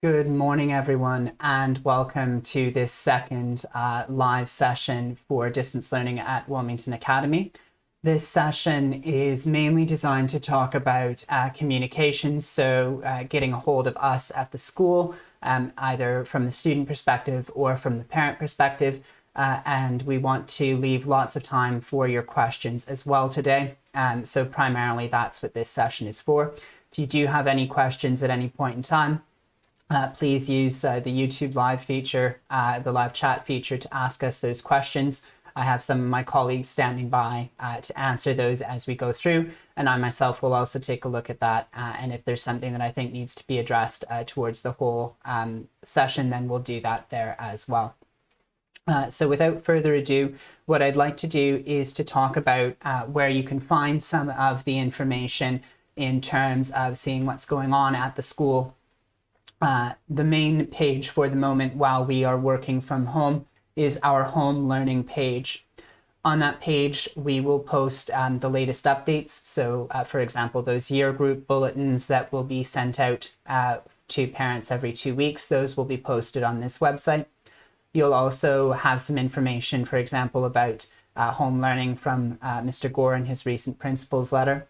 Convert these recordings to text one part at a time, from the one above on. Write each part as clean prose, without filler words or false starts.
Good morning, everyone, and welcome to this second live session for distance learning at Wilmington Academy. This session is mainly designed to talk about communication, so getting a hold of us at the school, either from the student perspective or from the parent perspective. And we want to leave lots of time for your questions as well today. So primarily that's what this session is for. If you do have any questions at any point in time, please use the YouTube live feature, the live chat feature, to ask us those questions. I have some of my colleagues standing by to answer those as we go through, and I myself will also take a look at that. And if there's something that I think needs to be addressed towards the whole session, then we'll do that there as well. So without further ado, what I'd like to do is to talk about where you can find some of the information in terms of seeing what's going on at the school. The main page for the moment while we are working from home is our home learning page. On that page, we will post the latest updates. So, for example, those year group bulletins that will be sent out to parents every 2 weeks, those will be posted on this website. You'll also have some information, for example, about home learning from Mr. Gore in his recent principal's letter,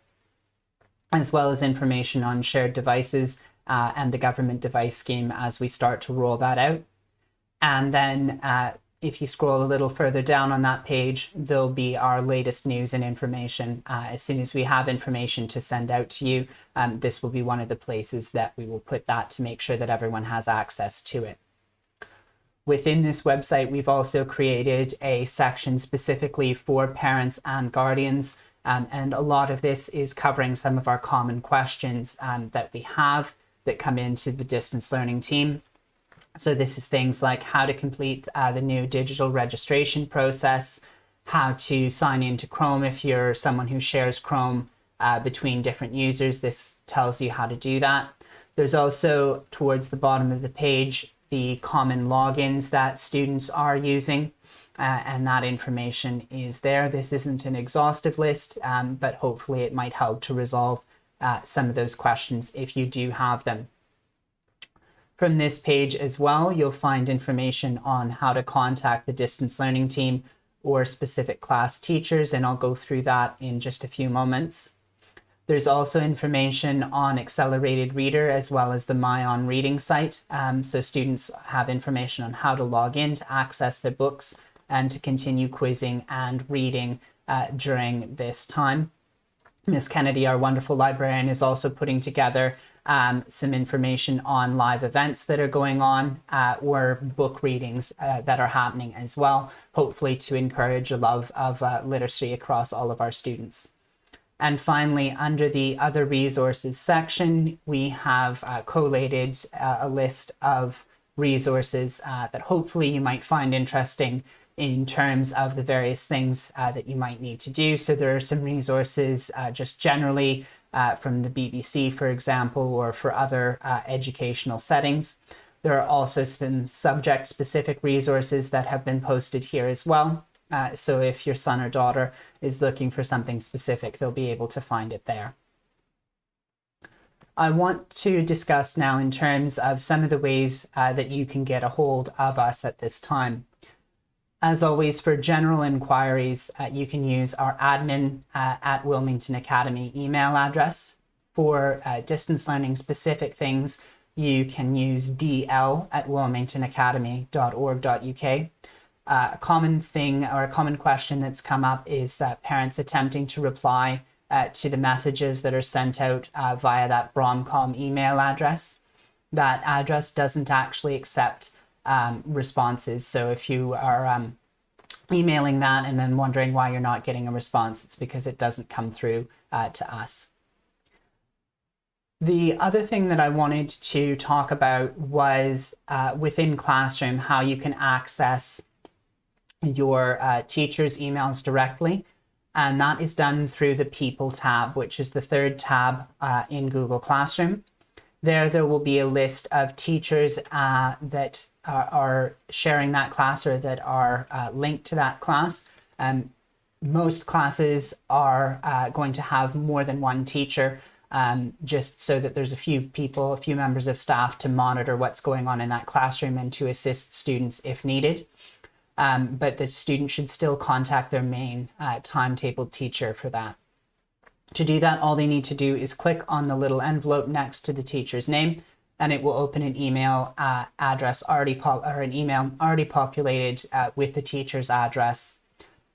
as well as information on shared devices and the government device scheme as we start to roll that out. And then if you scroll a little further down on that page, there'll be our latest news and information. As soon as we have information to send out to you, this will be one of the places that we will put that to make sure that everyone has access to it. Within this website, we've also created a section specifically for parents and guardians. And a lot of this is covering some of our common questions that we have that come into the distance learning team. So this is things like how to complete the new digital registration process, how to sign into Chrome if you're someone who shares Chrome between different users. This tells you how to do that. There's also, towards the bottom of the page, the common logins that students are using, and that information is there. This isn't an exhaustive list, but hopefully it might help to resolve some of those questions if you do have them. From this page as well, you'll find information on how to contact the distance learning team or specific class teachers, and I'll go through that in just a few moments. There's also information on Accelerated Reader as well as the My On Reading site. So students have information on how to log in to access their books and to continue quizzing and reading during this time. Ms. Kennedy, our wonderful librarian, is also putting together some information on live events that are going on or book readings that are happening as well, hopefully to encourage a love of literacy across all of our students. And finally, under the Other Resources section, we have collated a list of resources that hopefully you might find interesting in terms of the various things that you might need to do. So there are some resources just generally from the BBC, for example, or for other educational settings. There are also some subject-specific resources that have been posted here as well. So if your son or daughter is looking for something specific, they'll be able to find it there. I want to discuss now in terms of some of the ways that you can get a hold of us at this time. As always, for general inquiries, you can use our admin at Wilmington Academy email address. For distance learning specific things, you can use dl@wilmingtonacademy.org.uk. A common thing or a common question that's come up is parents attempting to reply to the messages that are sent out via that Bromcom email address. That address doesn't actually accept responses. So if you are emailing that and then wondering why you're not getting a response, it's because it doesn't come through to us. The other thing that I wanted to talk about was within Classroom, how you can access your teachers' emails directly. And that is done through the People tab, which is the third tab in Google Classroom. There will be a list of teachers that are sharing that class or that are linked to that class. Most classes are going to have more than one teacher just so that there's a few people, a few members of staff to monitor what's going on in that classroom and to assist students if needed. But the student should still contact their main timetable teacher for that. To do that, all they need to do is click on the little envelope next to the teacher's name, and it will open an email address an email already populated with the teacher's address,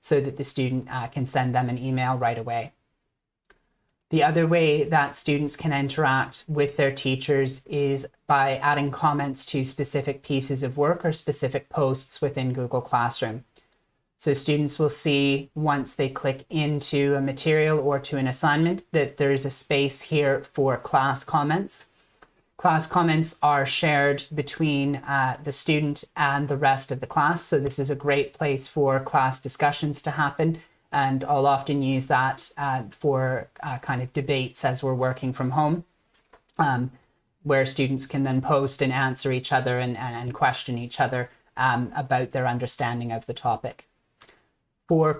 so that the student can send them an email right away. The other way that students can interact with their teachers is by adding comments to specific pieces of work or specific posts within Google Classroom. So students will see, once they click into a material or to an assignment, that there's a space here for class comments. Class comments are shared between the student and the rest of the class. So this is a great place for class discussions to happen. And I'll often use that for kind of debates as we're working from home, where students can then post and answer each other and question each other about their understanding of the topic. For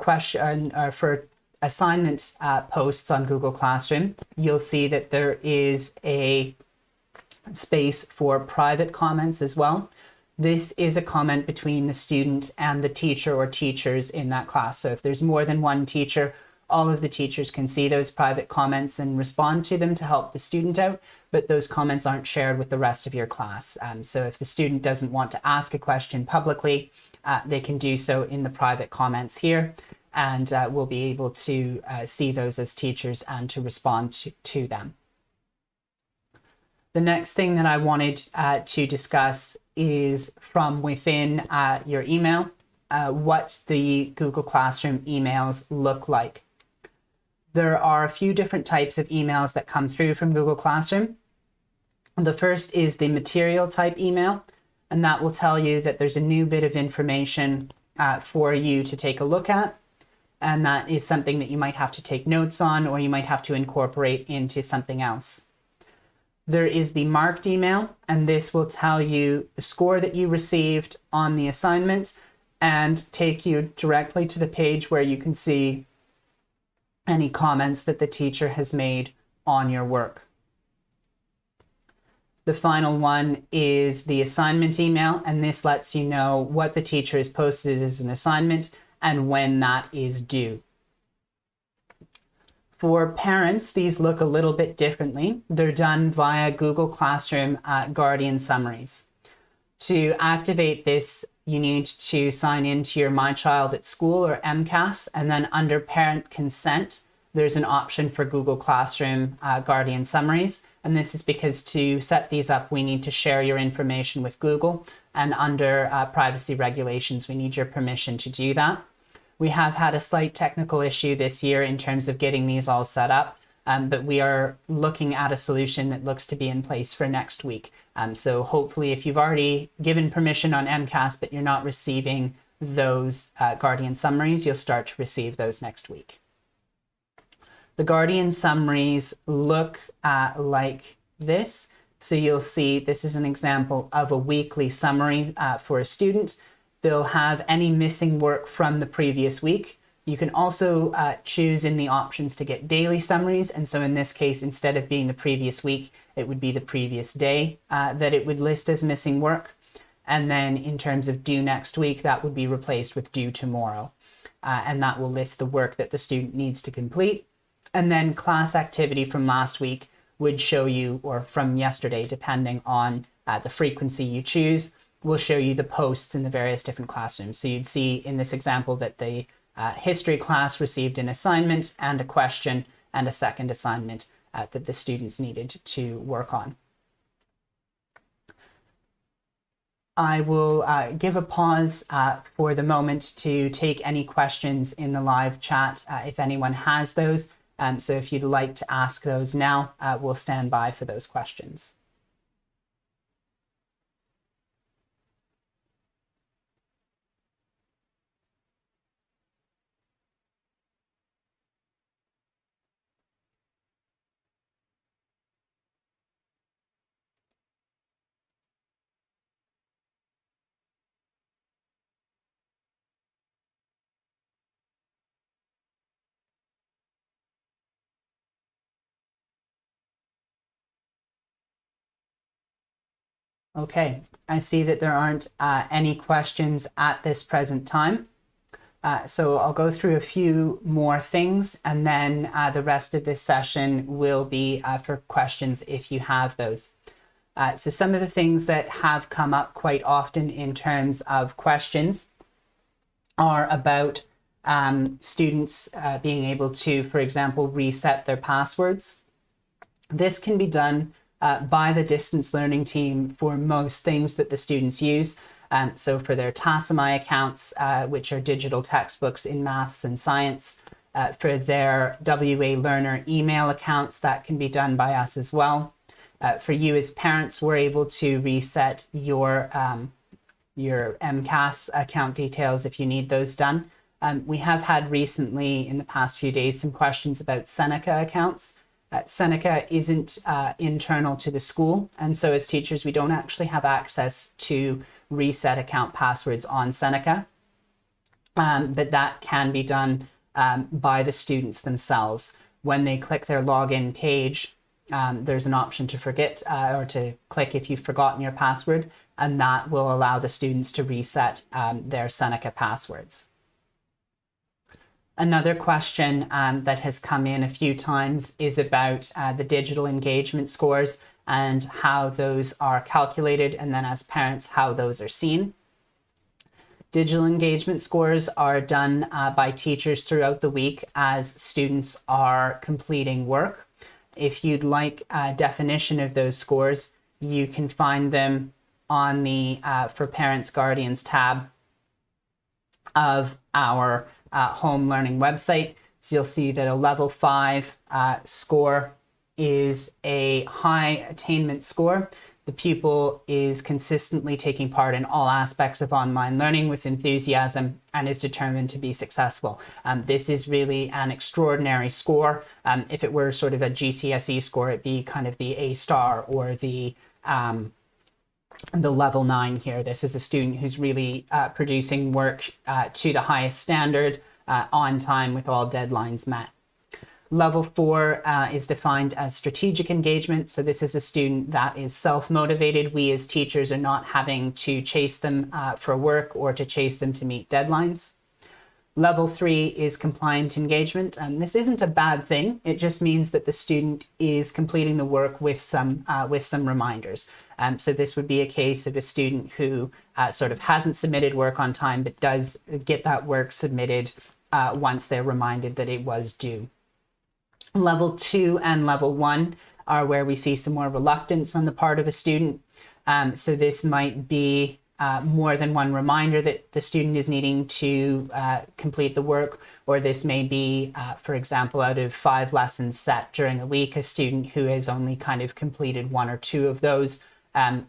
assignment posts on Google Classroom, you'll see that there is a space for private comments as well. This is a comment between the student and the teacher or teachers in that class. So if there's more than one teacher, all of the teachers can see those private comments and respond to them to help the student out, but those comments aren't shared with the rest of your class. So if the student doesn't want to ask a question publicly, they can do so in the private comments here, and we'll be able to see those as teachers and to respond to them. The next thing that I wanted to discuss is from within your email, what the Google Classroom emails look like. There are a few different types of emails that come through from Google Classroom. The first is the material type email, and that will tell you that there's a new bit of information for you to take a look at. And that is something that you might have to take notes on, or you might have to incorporate into something else. There is the marked email, and this will tell you the score that you received on the assignment and take you directly to the page where you can see any comments that the teacher has made on your work. The final one is the assignment email, and this lets you know what the teacher has posted as an assignment and when that is due. For parents, these look a little bit differently. They're done via Google Classroom Guardian Summaries. To activate this, you need to sign into your My Child at School or MCAS, and then under Parent Consent, there's an option for Google Classroom Guardian Summaries. And this is because to set these up, we need to share your information with Google, and under privacy regulations, we need your permission to do that. We have had a slight technical issue this year in terms of getting these all set up, but we are looking at a solution that looks to be in place for next week. So hopefully, if you've already given permission on MCAS, but you're not receiving those Guardian Summaries, you'll start to receive those next week. The Guardian Summaries look like this. So you'll see this is an example of a weekly summary for a student. They'll have any missing work from the previous week. You can also choose in the options to get daily summaries. And so in this case, instead of being the previous week, it would be the previous day that it would list as missing work. And then in terms of due next week, that would be replaced with due tomorrow. And that will list the work that the student needs to complete. And then class activity from last week would show you, or from yesterday, depending on the frequency you choose, will show you the posts in the various different classrooms. So you'd see in this example that the history class received an assignment and a question and a second assignment that the students needed to work on. I will give a pause for the moment to take any questions in the live chat if anyone has those. So if you'd like to ask those now, we'll stand by for those questions. Okay, I see that there aren't any questions at this present time. So I'll go through a few more things, and then the rest of this session will be for questions if you have those. So some of the things that have come up quite often in terms of questions are about students being able to, for example, reset their passwords. This can be done by the distance learning team for most things that the students use. So for their Tassami accounts, which are digital textbooks in maths and science, for their WA Learner email accounts, that can be done by us as well. For you as parents, we're able to reset your MCAS account details if you need those done. We have had recently, in the past few days, some questions about Seneca accounts. Seneca isn't internal to the school, and so as teachers, we don't actually have access to reset account passwords on Seneca, but that can be done by the students themselves. When they click their login page, there's an option to forget or to click if you've forgotten your password, and that will allow the students to reset their Seneca passwords. Another question that has come in a few times is about the digital engagement scores and how those are calculated, and then as parents, how those are seen. Digital engagement scores are done by teachers throughout the week as students are completing work. If you'd like a definition of those scores, you can find them on the For Parents Guardians tab of our home learning website. So you'll see that a level 5 score is a high attainment score. The pupil is consistently taking part in all aspects of online learning with enthusiasm and is determined to be successful. This is really an extraordinary score. If it were sort of a GCSE score, it'd be kind of the A star or the level 9 here. This is a student who's really producing work to the highest standard, on time with all deadlines met. Level 4 is defined as strategic engagement. So this is a student that is self-motivated. We as teachers are not having to chase them for work or to chase them to meet deadlines. Level 3 is compliant engagement, and this isn't a bad thing. It just means that the student is completing the work with some reminders. So this would be a case of a student who sort of hasn't submitted work on time, but does get that work submitted once they're reminded that it was due. Level 2 and level 1 are where we see some more reluctance on the part of a student. So this might be more than one reminder that the student is needing to complete the work, or this may be, for example, out of 5 lessons set during a week, a student who has only kind of completed 1 or 2 of those,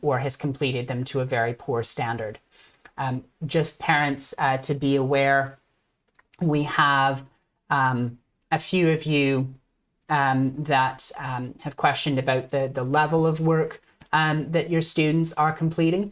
or has completed them to a very poor standard. Just parents to be aware, we have a few of you that have questioned about the level of work that your students are completing.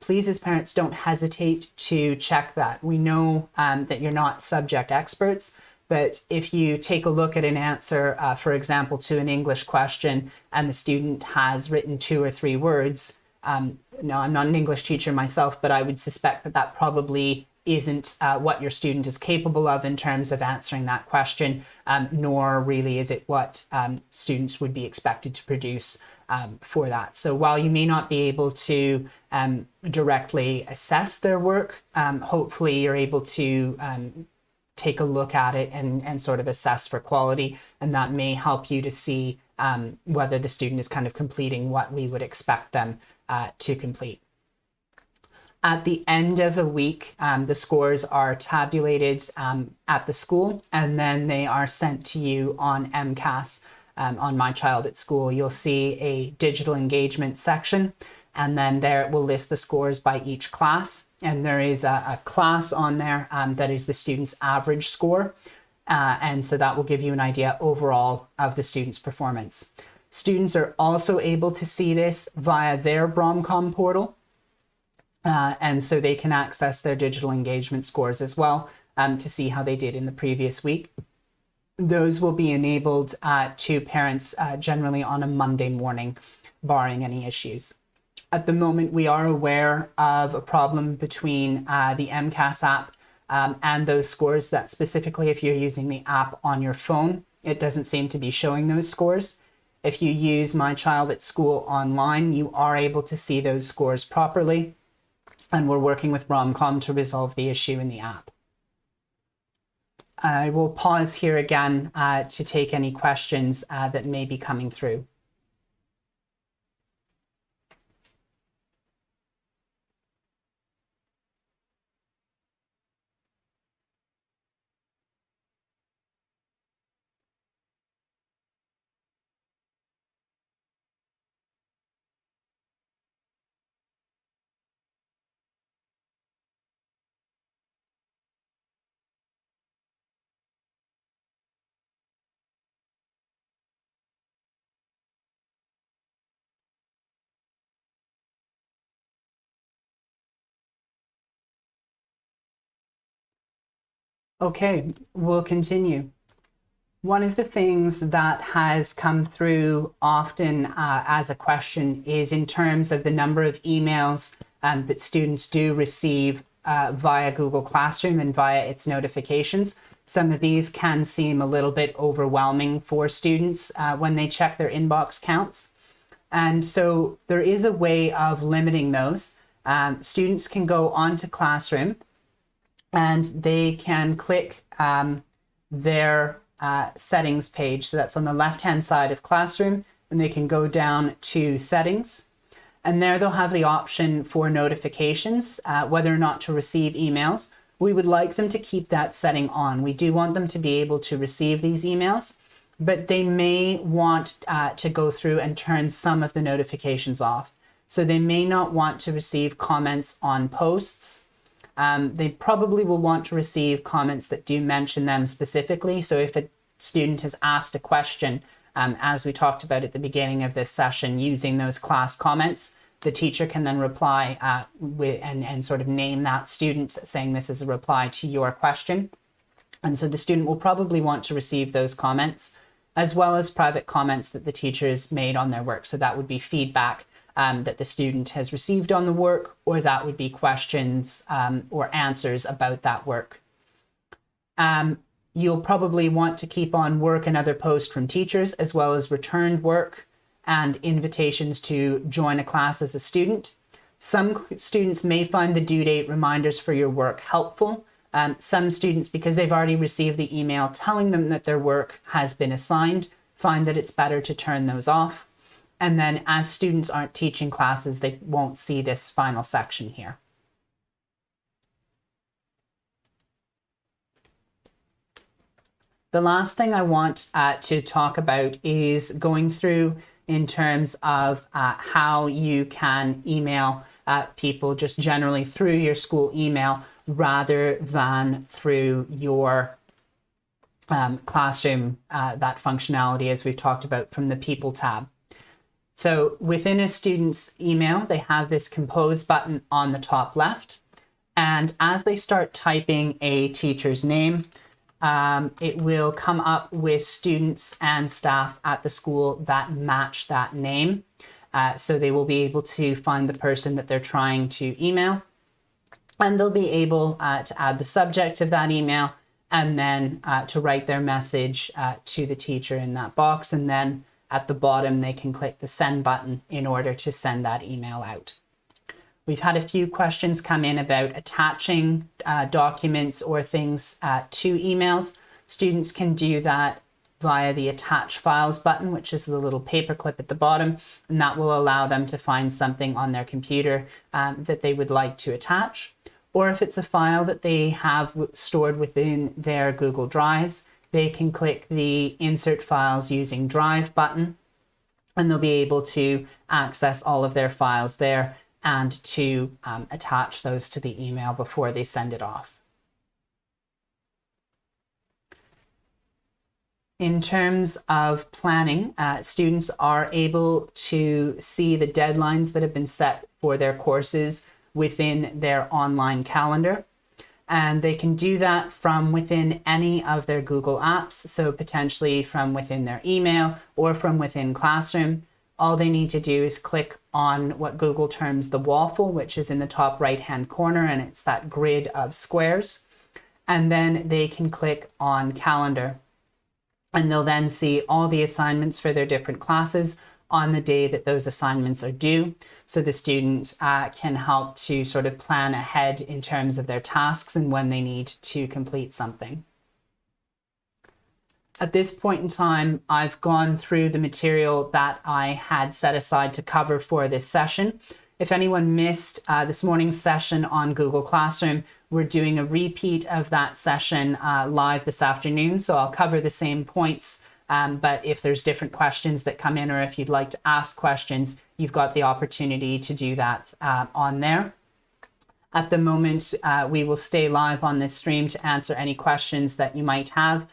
Please, as parents, don't hesitate to check that. We know that you're not subject experts, but if you take a look at an answer, for example, to an English question, and the student has written 2 or 3 words, now I'm not an English teacher myself, but I would suspect that that probably isn't what your student is capable of in terms of answering that question, nor really is it what students would be expected to produce for that. So while you may not be able to directly assess their work, hopefully you're able to take a look at it and sort of assess for quality, and that may help you to see whether the student is kind of completing what we would expect them to complete. At the end of a week, the scores are tabulated at the school, and then they are sent to you on MCAS. On My Child at School, you'll see a digital engagement section, and then there it will list the scores by each class. And there is a class on there that is the student's average score. And so that will give you an idea overall of the student's performance. Students are also able to see this via their Bromcom portal. And so they can access their digital engagement scores as well to see how they did in the previous week. Those will be enabled to parents generally on a Monday morning, barring any issues. At the moment, we are aware of a problem between the MCAS app and those scores, that specifically if you're using the app on your phone, it doesn't seem to be showing those scores. If you use My Child at School online, you are able to see those scores properly, and we're working with Romcom to resolve the issue in the app. I will pause here again to take any questions that may be coming through. Okay, we'll continue. One of the things that has come through often as a question is in terms of the number of emails that students do receive via Google Classroom and via its notifications. Some of these can seem a little bit overwhelming for students when they check their inbox counts. And so there is a way of limiting those. Students can go onto Classroom and they can click their settings page. So that's on the left-hand side of Classroom, and they can go down to Settings. And there they'll have the option for notifications, whether or not to receive emails. We would like them to keep that setting on. We do want them to be able to receive these emails, but they may want to go through and turn some of the notifications off. So they may not want to receive comments on posts. They probably will want to receive comments that do mention them specifically. So if a student has asked a question, as we talked about at the beginning of this session, using those class comments, the teacher can then reply and sort of name that student, saying this is a reply to your question. And so the student will probably want to receive those comments, as well as private comments that the teachers made on their work. So that would be feedback that the student has received on the work, or that would be questions or answers about that work. You'll probably want to keep on work and other posts from teachers, as well as returned work and invitations to join a class as a student. Some students may find the due date reminders for your work helpful. Some students, because they've already received the email telling them that their work has been assigned, find that it's better to turn those off. And then as students aren't teaching classes, they won't see this final section here. The last thing I want to talk about is going through in terms of how you can email people just generally through your school email rather than through your Classroom, that functionality as we've talked about from the People tab. So within a student's email, they have this compose button on the top left. And as they start typing a teacher's name, it will come up with students and staff at the school that match that name. So they will be able to find the person that they're trying to email. And they'll be able to add the subject of that email and then to write their message to the teacher in that box. And then at the bottom, they can click the send button in order to send that email out. We've had a few questions come in about attaching documents or things to emails. Students can do that via the attach files button, which is the little paperclip at the bottom, and that will allow them to find something on their computer that they would like to attach. Or if it's a file that they have stored within their Google Drives, they can click the Insert Files Using Drive button, and they'll be able to access all of their files there and to attach those to the email before they send it off. In terms of planning, students are able to see the deadlines that have been set for their courses within their online calendar. And they can do that from within any of their Google apps, so potentially from within their email or from within Classroom. all they need to do is click on what Google terms the waffle, which is in the top right-hand corner, and it's that grid of squares. And then they can click on calendar. And they'll then see all the assignments for their different classes on the day that those assignments are due. So the student can help to sort of plan ahead in terms of their tasks and when they need to complete something. At this point in time, I've gone through the material that I had set aside to cover for this session. If anyone missed this morning's session on Google Classroom, we're doing a repeat of that session live this afternoon. So I'll cover the same points, but if there's different questions that come in, or if you'd like to ask questions, you've got the opportunity to do that on there. At the moment, we will stay live on this stream to answer any questions that you might have.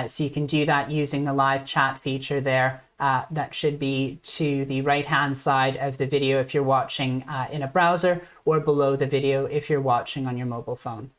So you can do that using the live chat feature there. That should be to the right-hand side of the video if you're watching in a browser, or below the video if you're watching on your mobile phone.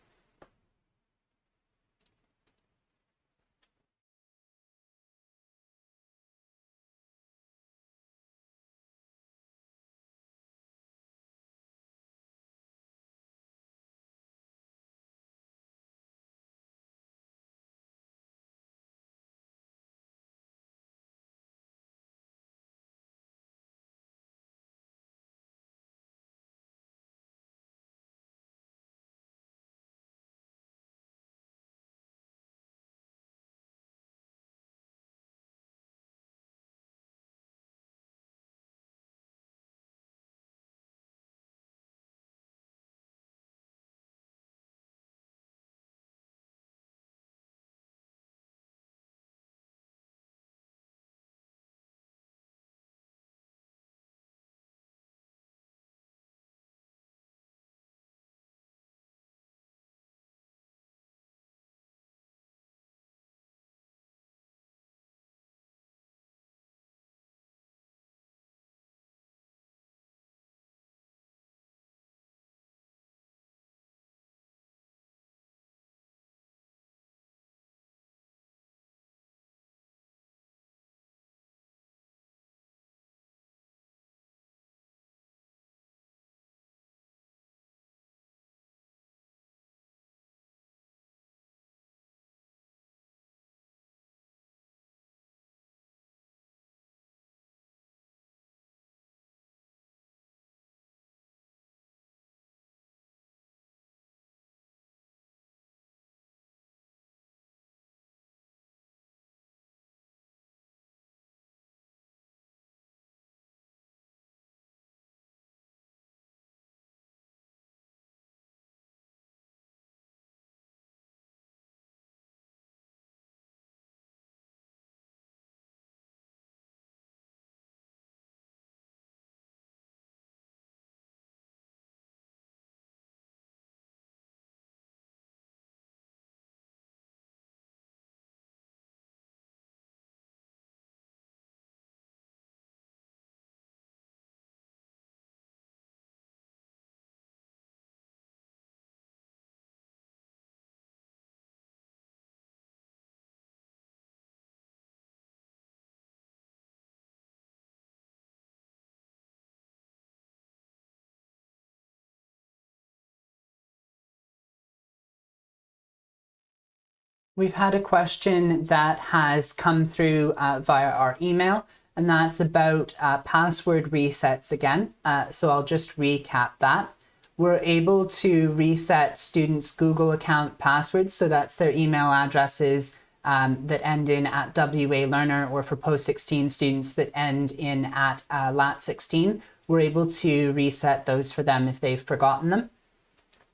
We've had a question that has come through via our email, and that's about password resets again. So I'll just recap that. We're able to reset students' Google account passwords, so that's their email addresses that end in @WALearner, or for post-16 students that end in @LAT16. We're able to reset those for them if they've forgotten them.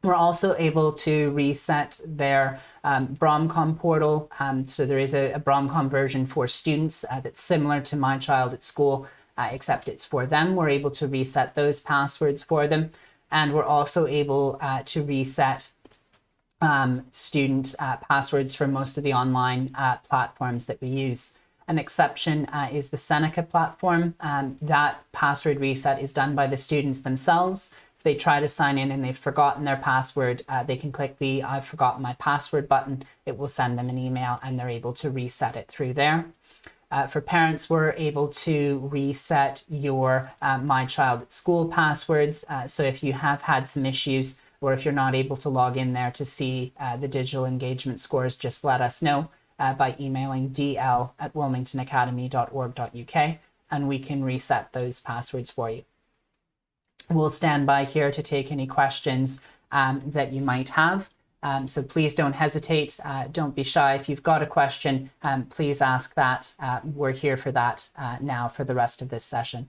We're also able to reset their Bromcom portal. So there is a Bromcom version for students that's similar to My Child at School, except it's for them. We're able to reset those passwords for them. And we're also able to reset student passwords for most of the online platforms that we use. An exception is the Seneca platform. That password reset is done by the students themselves. If they try to sign in and they've forgotten their password, they can click the "I've forgotten my password" button. It will send them an email and they're able to reset it through there. For parents, we're able to reset your My Child at School passwords. So if you have had some issues, or if you're not able to log in there to see the digital engagement scores, just let us know by emailing dl@wilmingtonacademy.org.uk, and we can reset those passwords for you. We'll stand by here to take any questions that you might have. So please don't hesitate. Don't be shy. If you've got a question, please ask that. We're here for that now for the rest of this session.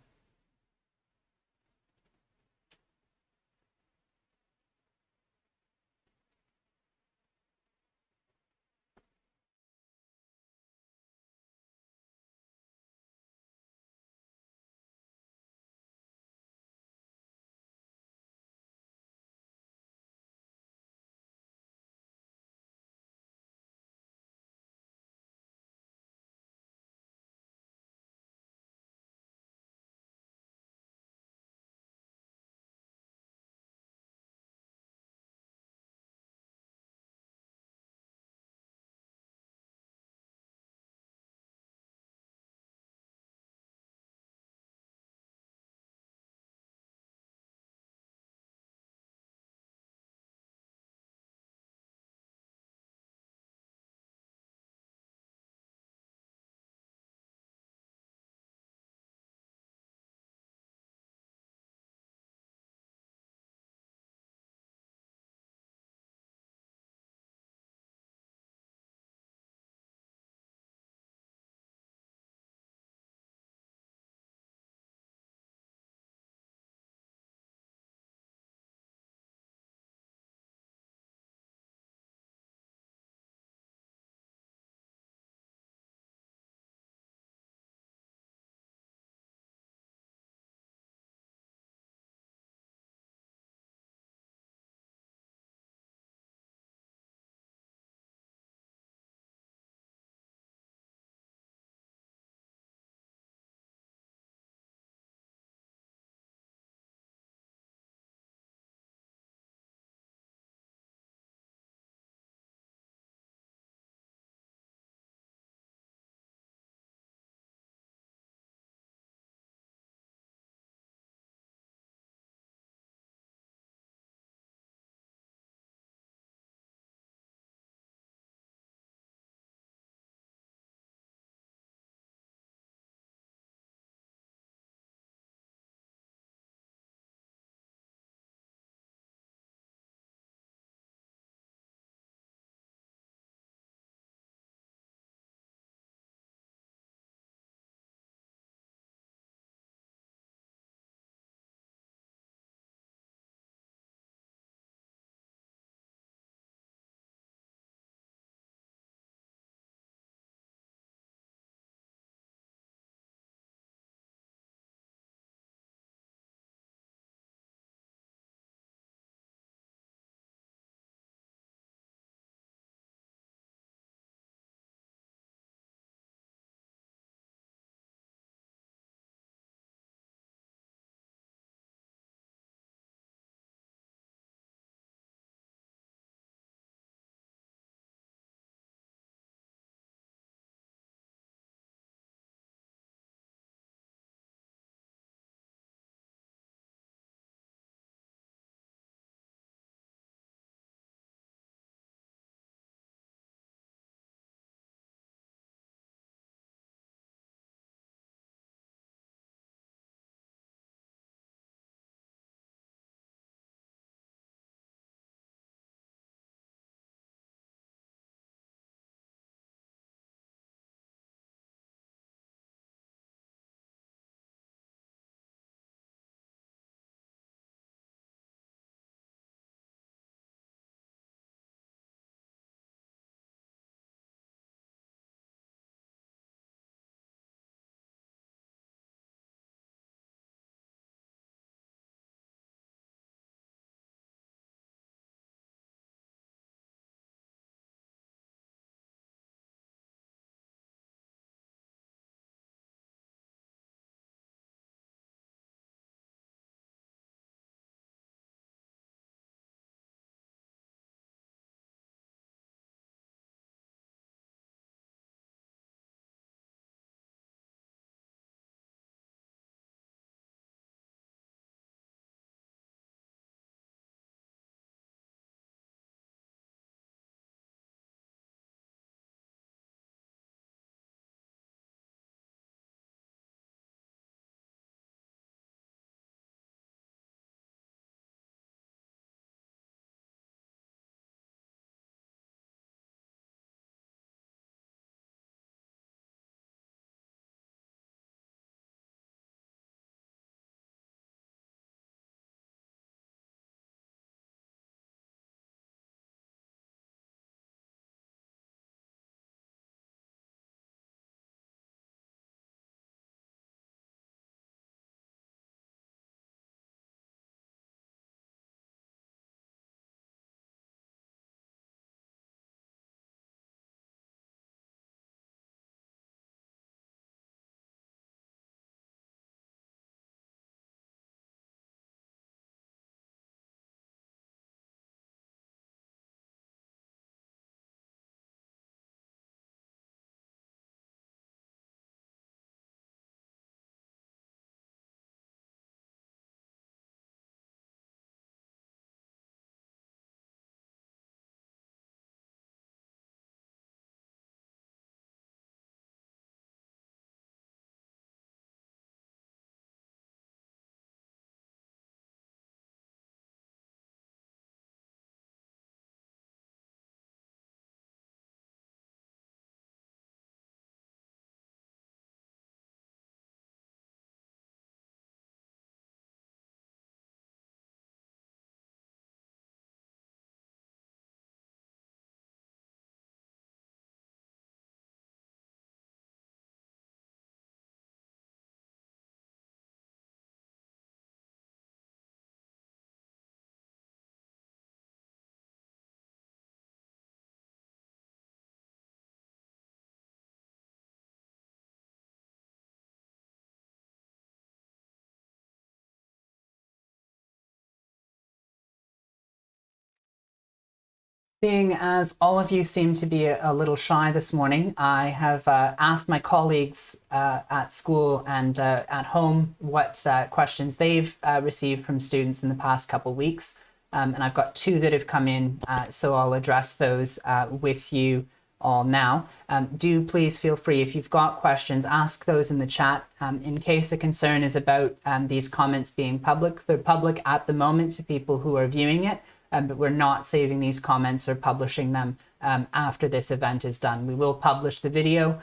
Being as all of you seem to be a little shy this morning, I have asked my colleagues at school and at home what questions they've received from students in the past couple weeks. And I've got two that have come in, so I'll address those with you all now. Do please feel free, if you've got questions, ask those in the chat. In case a concern is about these comments being public, they're public at the moment to people who are viewing it. But we're not saving these comments or publishing them after this event is done. We will publish the video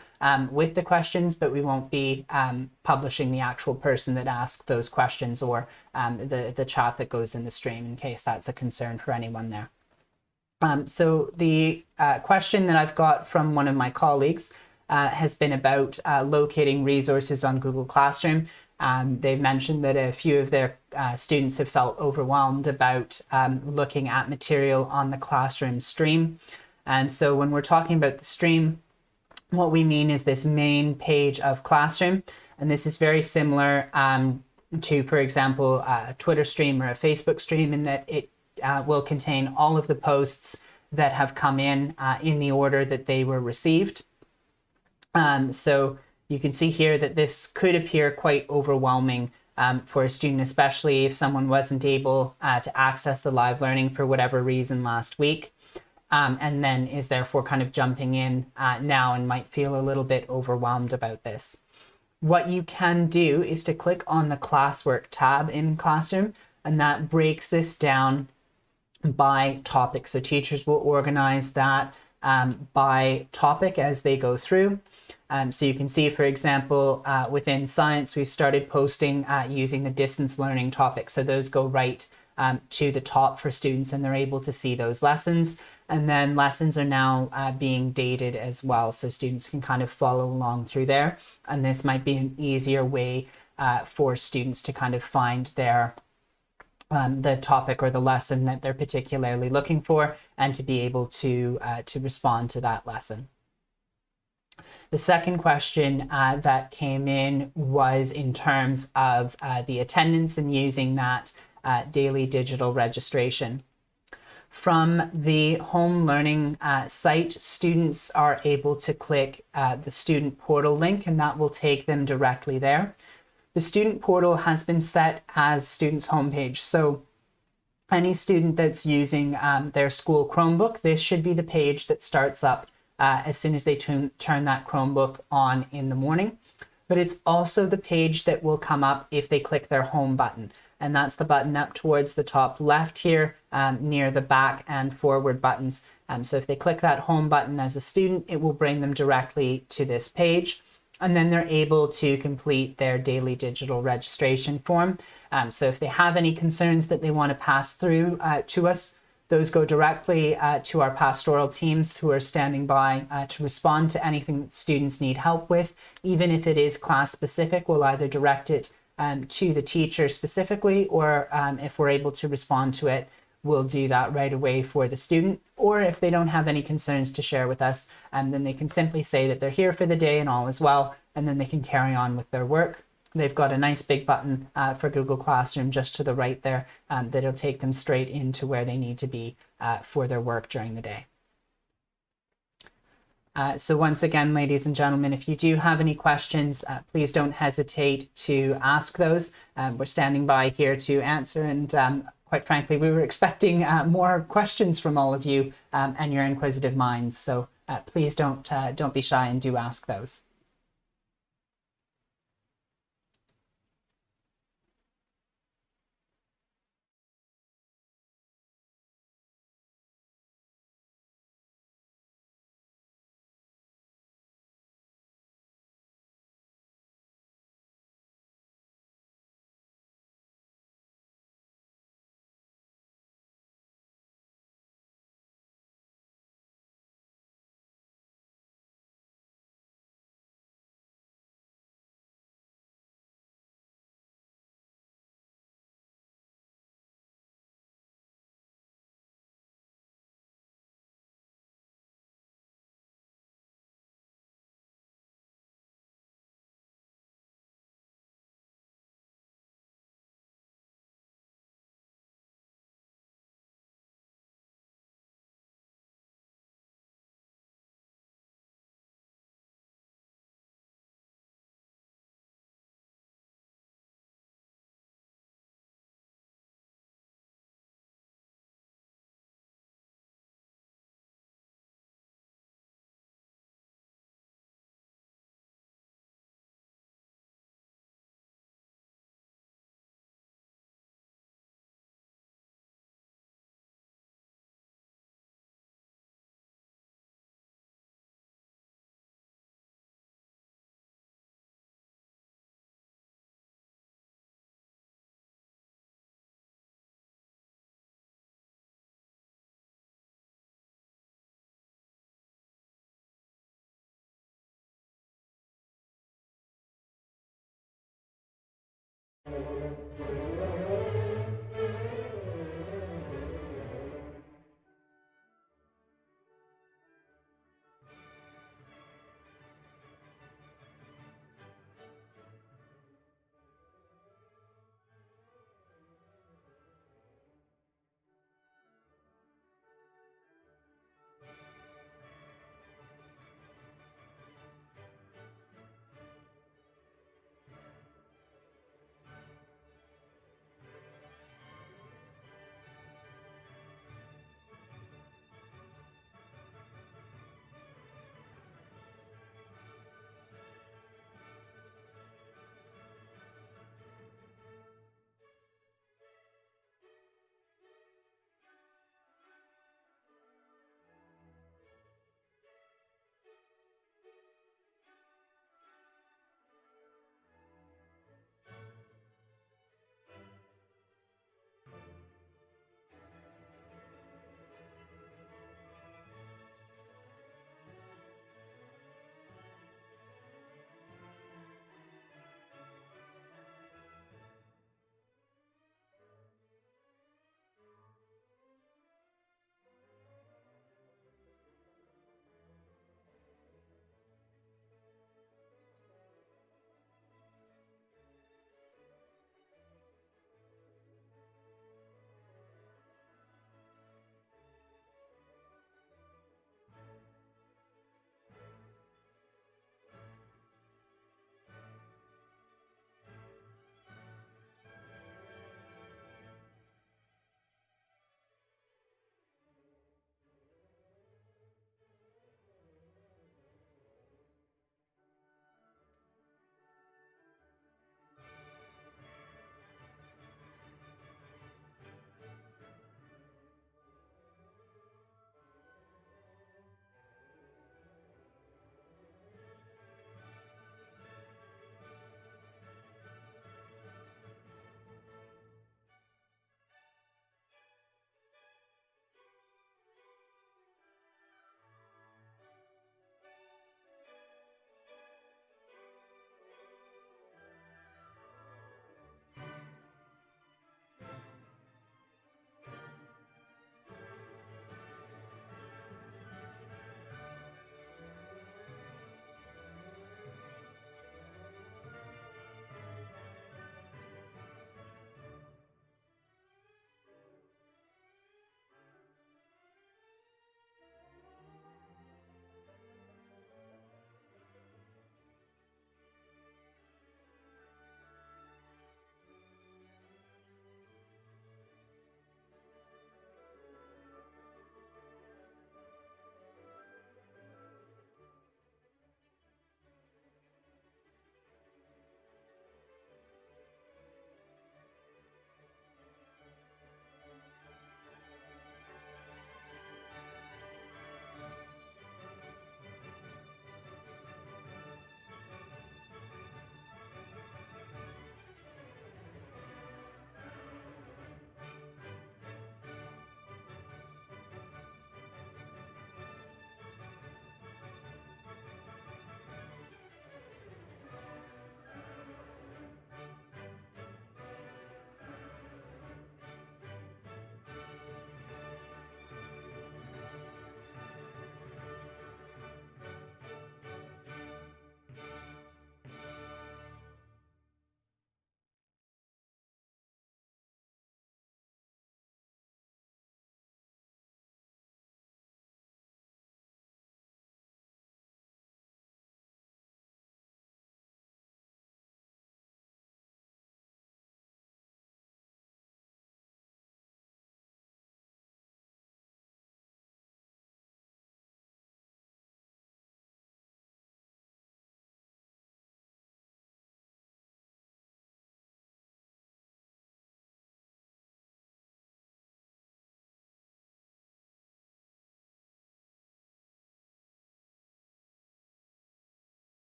with the questions, but we won't be publishing the actual person that asked those questions or the chat that goes in the stream, in case that's a concern for anyone there. So the question that I've got from one of my colleagues has been about locating resources on Google Classroom. They've mentioned that a few of their students have felt overwhelmed about looking at material on the Classroom stream. And so when we're talking about the stream, what we mean is this main page of Classroom. And this is very similar to, for example, a Twitter stream or a Facebook stream, in that it will contain all of the posts that have come in the order that they were received. So you can see here that this could appear quite overwhelming for a student, especially if someone wasn't able to access the live learning for whatever reason last week, and then is therefore kind of jumping in now and might feel a little bit overwhelmed about this. What you can do is to click on the Classwork tab in Classroom, and that breaks this down by topic. So teachers will organize that by topic as they go through. So you can see, for example, within science, we've started posting using the distance learning topic. So those go right to the top for students, and they're able to see those lessons. And then lessons are now being dated as well, so students can kind of follow along through there. And this might be an easier way for students to kind of find their the topic or the lesson that they're particularly looking for, and to be able to respond to that lesson. The second question that came in was in terms of the attendance and using that daily digital registration. From the home learning site, students are able to click the student portal link, and that will take them directly there. The student portal has been set as students' homepage. So any student that's using their school Chromebook, this should be the page that starts up as soon as they turn that Chromebook on in the morning. But it's also the page that will come up if they click their home button. And that's the button up towards the top left here near the back and forward buttons. So if they click that home button as a student, it will bring them directly to this page. And then they're able to complete their daily digital registration form. So if they have any concerns that they want to pass through to us, those go directly to our pastoral teams, who are standing by to respond to anything that students need help with. Even if it is class specific, we'll either direct it to the teacher specifically, or if we're able to respond to it, we'll do that right away for the student. Or if they don't have any concerns to share with us, then they can simply say that they're here for the day and all is well, and then they can carry on with their work. They've got a nice big button for Google Classroom just to the right there that'll take them straight into where they need to be for their work during the day. So once again, ladies and gentlemen, if you do have any questions, please don't hesitate to ask those. We're standing by here to answer, and quite frankly, we were expecting more questions from all of you and your inquisitive minds. So please don't be shy and do ask those.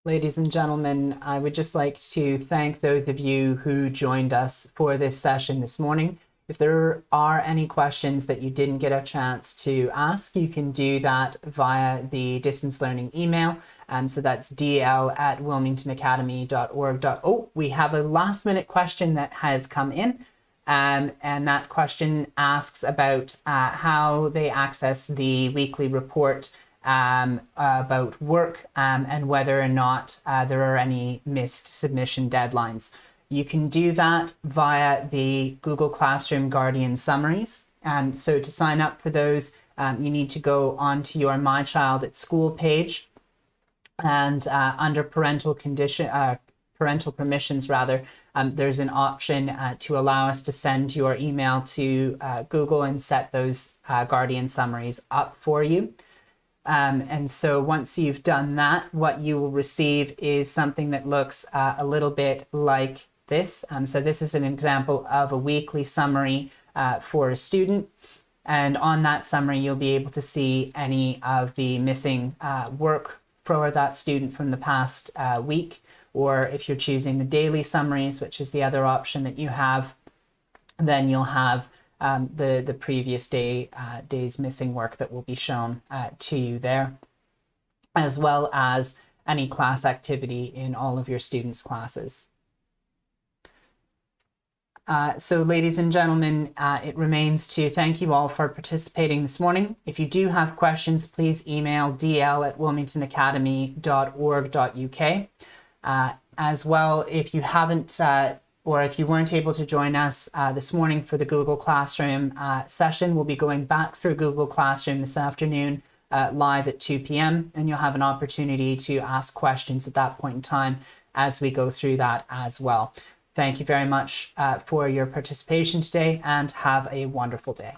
Ladies and gentlemen, I would just like to thank those of you who joined us for this session this morning. If there are any questions that you didn't get a chance to ask, you can do that via the distance learning email. So that's dl@wilmingtonacademy.org. Oh, we have a last minute question that has come in. And that question asks about how they access the weekly report about work and whether or not there are any missed submission deadlines. You can do that via the Google Classroom Guardian Summaries. So to sign up for those, you need to go onto your My Child at School page, and under parental permissions, there's an option to allow us to send your email to Google and set those Guardian Summaries up for you. And so once you've done that, what you will receive is something that looks a little bit like this. So this is an example of a weekly summary for a student. And on that summary, you'll be able to see any of the missing work for that student from the past week. Or if you're choosing the daily summaries, which is the other option that you have, then you'll have the previous day's missing work that will be shown to you there, as well as any class activity in all of your students' classes. So ladies and gentlemen, it remains to thank you all for participating this morning. If you do have questions, please email dl@wilmingtonacademy.org.uk. As well, if you haven't or if you weren't able to join us this morning for the Google Classroom session, we'll be going back through Google Classroom this afternoon live at 2 p.m. and you'll have an opportunity to ask questions at that point in time as we go through that as well. Thank you very much for your participation today, and have a wonderful day.